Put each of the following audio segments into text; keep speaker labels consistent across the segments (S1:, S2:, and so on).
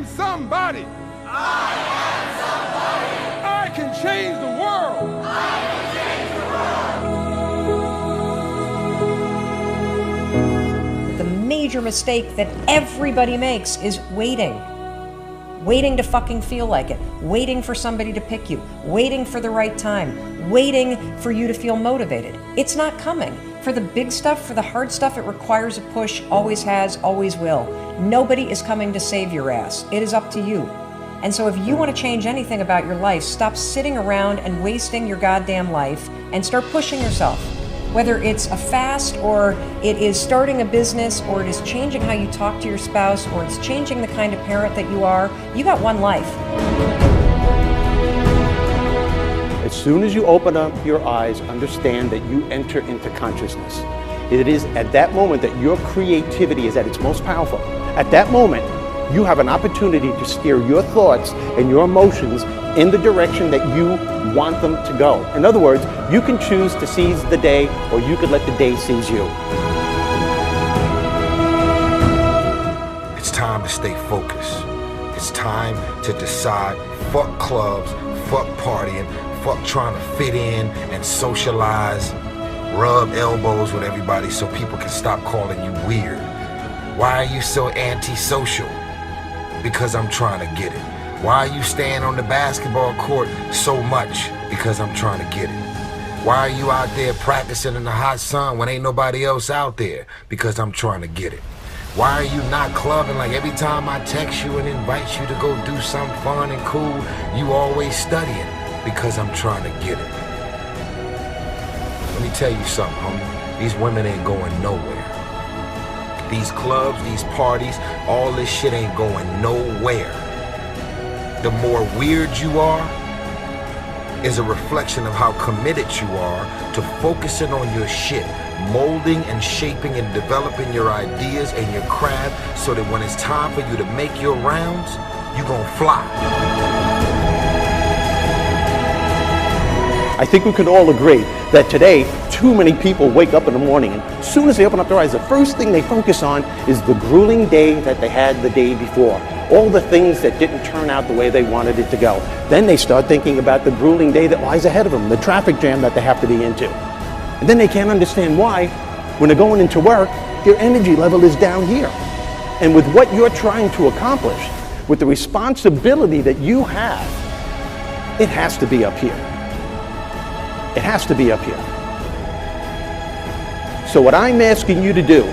S1: am somebody.
S2: I am somebody.
S1: I can change the world.
S2: I can change the world.
S3: The major mistake that everybody makes is waiting. Waiting to fucking feel like it. Waiting for somebody to pick you. Waiting for the right time. Waiting for you to feel motivated. It's not coming. For the big stuff, for the hard stuff, it requires a push, always has, always will. Nobody is coming to save your ass. It is up to you. And so if you want to change anything about your life, stop sitting around and wasting your goddamn life and start pushing yourself. Whether it's a fast, or it is starting a business, or it is changing how you talk to your spouse, or it's changing the kind of parent that you are, you got one life.
S4: As soon as you open up your eyes, understand that you enter into consciousness. It is at that moment that your creativity is at its most powerful. At that moment, you have an opportunity to steer your thoughts and your emotions in the direction that you want them to go. In other words, you can choose to seize the day, or you could let the day seize you.
S5: It's time to stay focused. It's time to decide, fuck clubs, fuck partying, fuck trying to fit in and socialize, rub elbows with everybody so people can stop calling you weird. Why are you so antisocial? Because I'm trying to get it. Why are you staying on the basketball court so much? Because I'm trying to get it. Why are you out there practicing in the hot sun when ain't nobody else out there? Because I'm trying to get it. Why are you not clubbing like every time I text you and invite you to go do something fun and cool, you always studying? Because I'm trying to get it. Let me tell you something, homie. These women ain't going nowhere. These clubs, these parties, all this shit ain't going nowhere. The more weird you are is a reflection of how committed you are to focusing on your shit, molding and shaping and developing your ideas and your craft so that when it's time for you to make your rounds, you gonna fly.
S4: I think we can all agree that today, too many people wake up in the morning and as soon as they open up their eyes, the first thing they focus on is the grueling day that they had the day before. All the things that didn't turn out the way they wanted it to go. Then they start thinking about the grueling day that lies ahead of them, the traffic jam that they have to be into. And then they can't understand why, when they're going into work, their energy level is down here. And with what you're trying to accomplish, with the responsibility that you have, it has to be up here. It has to be up here. So what I'm asking you to do,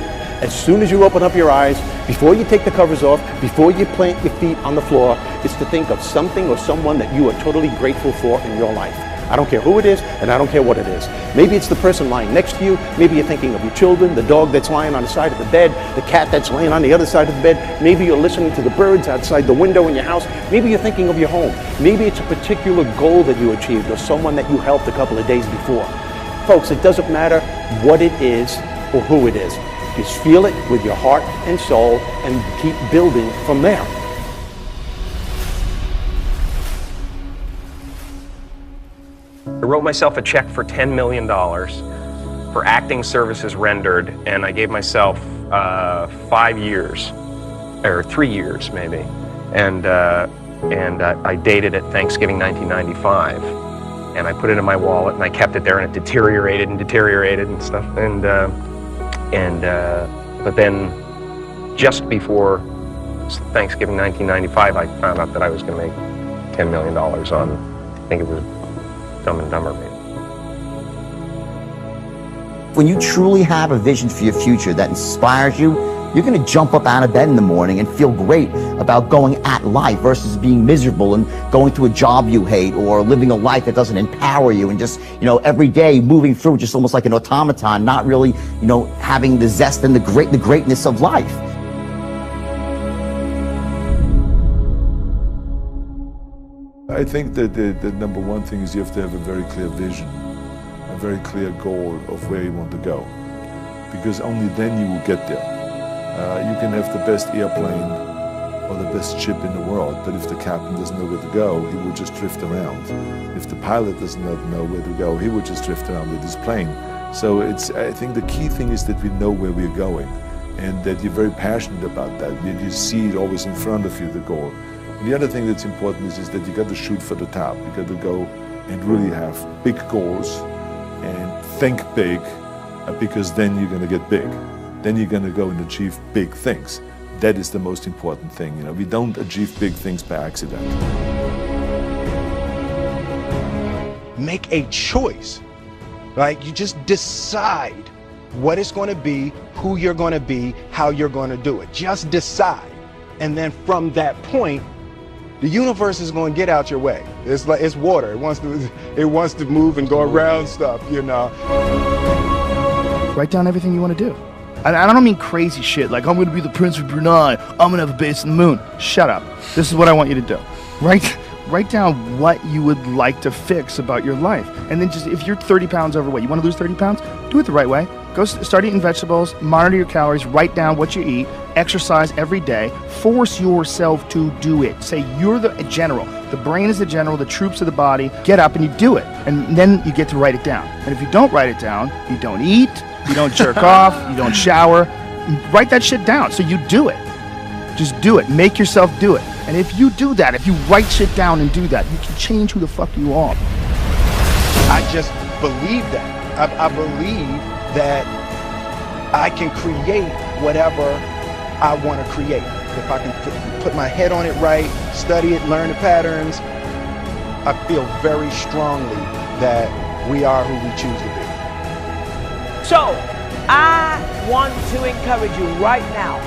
S4: as soon as you open up your eyes, before you take the covers off, before you plant your feet on the floor, is to think of something or someone that you are totally grateful for in your life. I don't care who it is, and I don't care what it is. Maybe it's the person lying next to you. Maybe you're thinking of your children, the dog that's lying on the side of the bed, the cat that's laying on the other side of the bed. Maybe you're listening to the birds outside the window in your house. Maybe you're thinking of your home. Maybe it's a particular goal that you achieved or someone that you helped a couple of days before. Folks, it doesn't matter what it is or who it is. Just feel it with your heart and soul and keep building from there.
S6: I wrote myself a check for $10 million for acting services rendered, and I gave myself 5 years, or 3 years maybe, and I dated it Thanksgiving 1995, and I put it in my wallet, and I kept it there, and it deteriorated and stuff, but then just before Thanksgiving 1995, I found out that I was going to make $10 million on, I think it was Dumb and Dumber, maybe.
S7: When you truly have a vision for your future that inspires you, you're going to jump up out of bed in the morning and feel great about going at life versus being miserable and going to a job you hate or living a life that doesn't empower you and just, every day moving through just almost like an automaton, not really, having the zest and the greatness of life.
S1: I think that the number one thing is you have to have a very clear vision, a very clear goal of where you want to go, because only then you will get there. You can have the best airplane or the best ship in the world, but if the captain doesn't know where to go, he will just drift around. If the pilot doesn't know where to go, he will just drift around with his plane. So I think the key thing is that we know where we're going. and that you're very passionate about that. You see it always in front of you, the goal. And the other thing that's important is that you got to shoot for the top. You got to go and really have big goals and think big, because then you're going to get big. Then you're going to go and achieve big things. That is the most important thing. You know, we don't achieve big things by accident.
S8: Make a choice. Like, you just decide what it's going to be, who you're going to be, how you're going to do it. Just decide. And then from that point, the universe is going to get out your way. It's like, it's water. It wants to move and go around stuff, you know.
S9: Write down everything you want to do. And I don't mean crazy shit like, I'm going to be the Prince of Brunei, I'm going to have a base on the moon. Shut up. This is what I want you to do. Write down what you would like to fix about your life. And then just, if you're 30 pounds overweight, you want to lose 30 pounds? Do it the right way. Go start eating vegetables, monitor your calories, write down what you eat, exercise every day, force yourself to do it. Say you're the general. The brain is the general, the troops of the body. Get up and you do it. And then you get to write it down. And if you don't write it down, you don't eat, you don't jerk off, you don't shower. Write that shit down so you do it. Just do it. Make yourself do it. And if you do that, if you write shit down and do that, you can change who the fuck you are.
S8: I just believe that. I believe that I can create whatever I want to create. If I can put my head on it right, study it, learn the patterns, I feel very strongly that we are who we choose to be.
S10: So, I want to encourage you right now.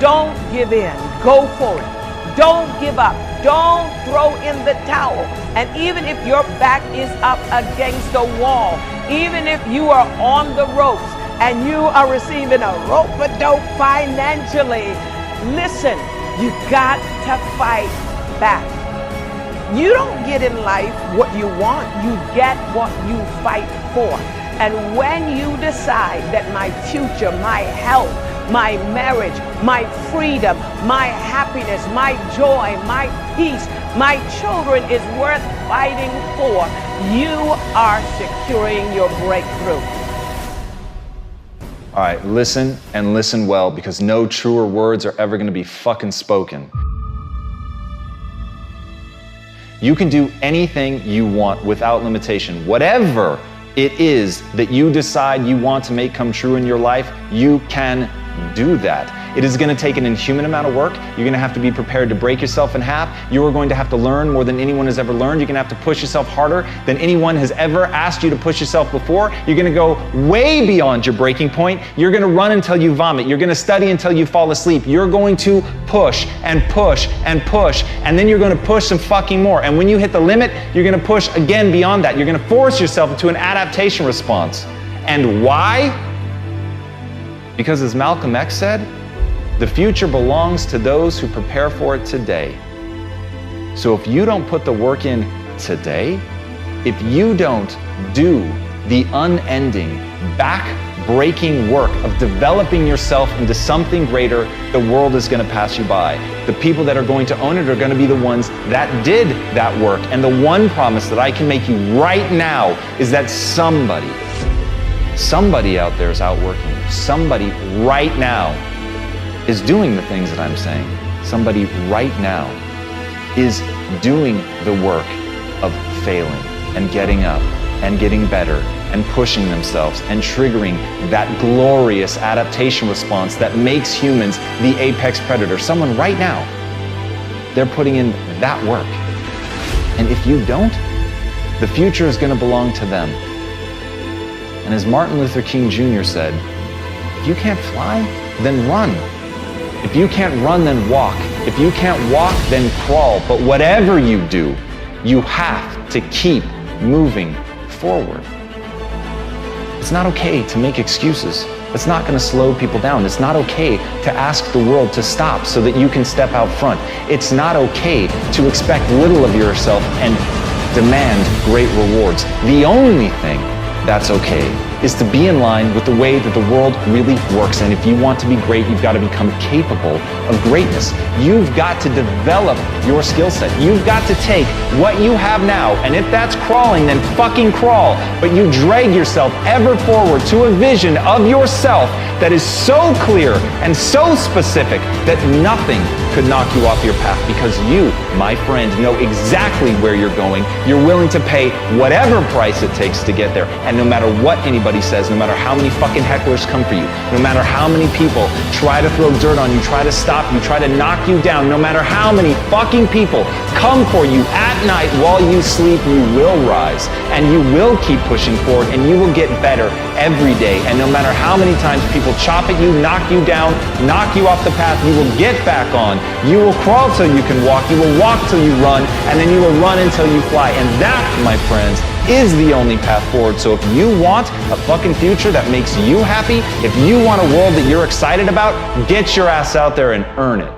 S10: Don't give in. Go for it. Don't give up. Don't throw in the towel. And even if your back is up against the wall, even if you are on the ropes and you are receiving a rope-a-dope financially, listen, you got to fight back. You don't get in life what you want. You get what you fight for. And when you decide that my future, my health, my marriage, my freedom, my happiness, my joy, my peace, my children is worth fighting for, you are securing your breakthrough.
S11: All right, listen and listen well, because no truer words are ever going to be fucking spoken. You can do anything you want without limitation. Whatever it is that you decide you want to make come true in your life, you can do that. It is going to take an inhuman amount of work. You're going to have to be prepared to break yourself in half. You are going to have to learn more than anyone has ever learned. You're going to have to push yourself harder than anyone has ever asked you to push yourself before. You're going to go way beyond your breaking point. You're going to run until you vomit. You're going to study until you fall asleep. You're going to push and push and push, and then you're going to push some fucking more. And when you hit the limit, you're going to push again beyond that. You're going to force yourself into an adaptation response. And why? Because as Malcolm X said, the future belongs to those who prepare for it today. So if you don't put the work in today, if you don't do the unending, back-breaking work of developing yourself into something greater, the world is going to pass you by. The people that are going to own it are going to be the ones that did that work. And the one promise that I can make you right now is that somebody out there is outworking you. Somebody right now is doing the things that I'm saying. Somebody right now is doing the work of failing and getting up and getting better and pushing themselves and triggering that glorious adaptation response that makes humans the apex predator. Someone right now, they're putting in that work. And if you don't, the future is going to belong to them. And as Martin Luther King Jr. said, if you can't fly, then run. If you can't run, then walk. If you can't walk, then crawl. But whatever you do, you have to keep moving forward. It's not okay to make excuses. It's not going to slow people down. It's not okay to ask the world to stop so that you can step out front. It's not okay to expect little of yourself and demand great rewards. The only thing that's okay is to be in line with the way that the world really works. And if you want to be great, you've got to become capable of greatness. You've got to develop your skill set. You've got to take what you have now, and if that's crawling, then fucking crawl. But you drag yourself ever forward to a vision of yourself that is so clear and so specific that nothing could knock you off your path, because you, my friend, know exactly where you're going. You're willing to pay whatever price it takes to get there. And no matter what anybody says, no matter how many fucking hecklers come for you, no matter how many people try to throw dirt on you, try to stop you, try to knock you down, no matter how many fucking people come for you at night while you sleep, you will rise and you will keep pushing forward and you will get better every day. And no matter how many times people chop at you, knock you down, knock you off the path, you will get back on. You will crawl till you can walk, you will walk till you run, and then you will run until you fly. And that, my friends, is the only path forward. So if you want a fucking future that makes you happy, if you want a world that you're excited about, get your ass out there and earn it.